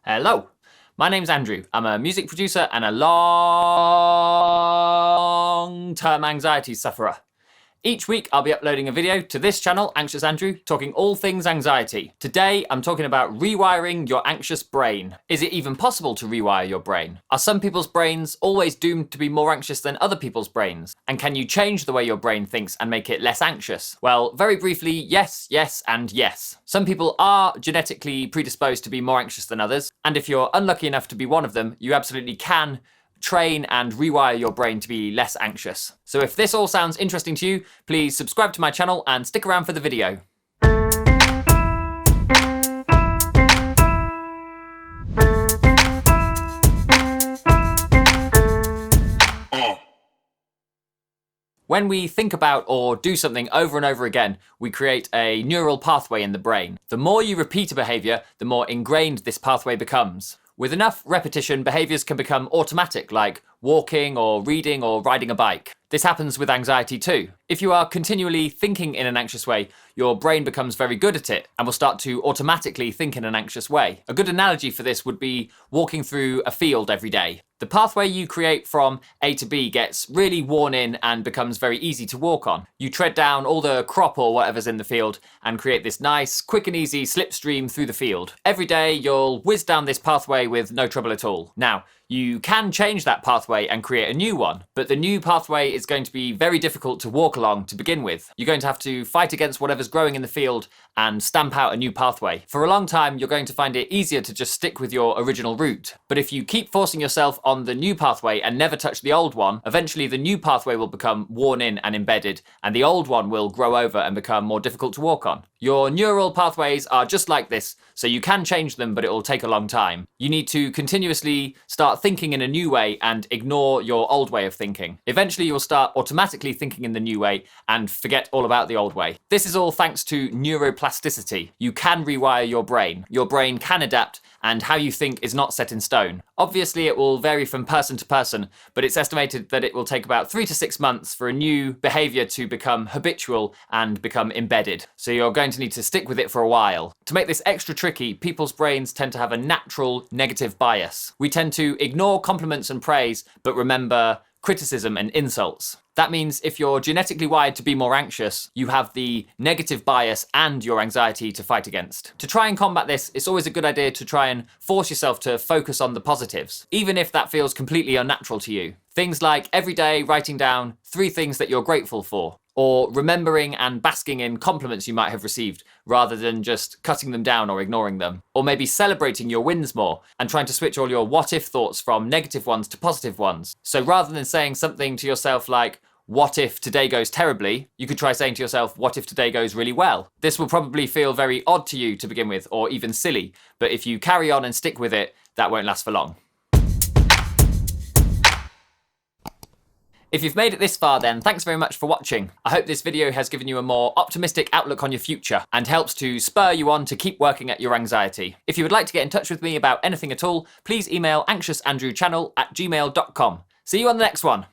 Hello, my name's Andrew. I'm a music producer and a long-term anxiety sufferer. Each week I'll be uploading a video to this channel, Anxious Andrew, talking all things anxiety. Today I'm talking about rewiring your anxious brain. Is it even possible to rewire your brain? Are some people's brains always doomed to be more anxious than other people's brains? And can you change the way your brain thinks and make it less anxious? Well, very briefly, yes, yes, and yes. Some people are genetically predisposed to be more anxious than others, and if you're unlucky enough to be one of them, you absolutely can train and rewire your brain to be less anxious. So if this all sounds interesting to you, please subscribe to my channel and stick around for the video. When we think about or do something over and over again, we create a neural pathway in the brain. The more you repeat a behavior, the more ingrained this pathway becomes. With enough repetition, behaviors can become automatic, like walking or reading or riding a bike. This happens with anxiety too. If you are continually thinking in an anxious way, your brain becomes very good at it and will start to automatically think in an anxious way. A good analogy for this would be walking through a field every day. The pathway you create from A to B gets really worn in and becomes very easy to walk on. You tread down all the crop or whatever's in the field and create this nice, quick and easy slipstream through the field. Every day you'll whiz down this pathway with no trouble at all. Now, you can change that pathway and create a new one, but the new pathway is going to be very difficult to walk along to begin with. You're going to have to fight against whatever's growing in the field and stamp out a new pathway. For a long time, you're going to find it easier to just stick with your original route. But if you keep forcing yourself on the new pathway and never touch the old one, eventually the new pathway will become worn in and embedded, and the old one will grow over and become more difficult to walk on. Your neural pathways are just like this, so you can change them, but it will take a long time. You need to continuously start thinking in a new way and ignore your old way of thinking. Eventually you'll start automatically thinking in the new way and forget all about the old way. This is all thanks to neuroplasticity. You can rewire your brain. Your brain can adapt, and how you think is not set in stone. Obviously it will vary from person to person, but it's estimated that it will take about 3 to 6 months for a new behavior to become habitual and become embedded. So you're going to need to stick with it for a while. To make this extra tricky, people's brains tend to have a natural negative bias. We tend to ignore compliments and praise, but remember criticism and insults. That means if you're genetically wired to be more anxious, you have the negative bias and your anxiety to fight against. To try and combat this, it's always a good idea to try and force yourself to focus on the positives, even if that feels completely unnatural to you. Things like every day writing down 3 things that you're grateful for, or remembering and basking in compliments you might have received, rather than just cutting them down or ignoring them. Or maybe celebrating your wins more, and trying to switch all your what-if thoughts from negative ones to positive ones. So rather than saying something to yourself like, what if today goes terribly, you could try saying to yourself, what if today goes really well? This will probably feel very odd to you to begin with, or even silly, but if you carry on and stick with it, that won't last for long. If you've made it this far then, thanks very much for watching. I hope this video has given you a more optimistic outlook on your future and helps to spur you on to keep working at your anxiety. If you would like to get in touch with me about anything at all, please email anxiousandrewchannel@gmail.com. See you on the next one.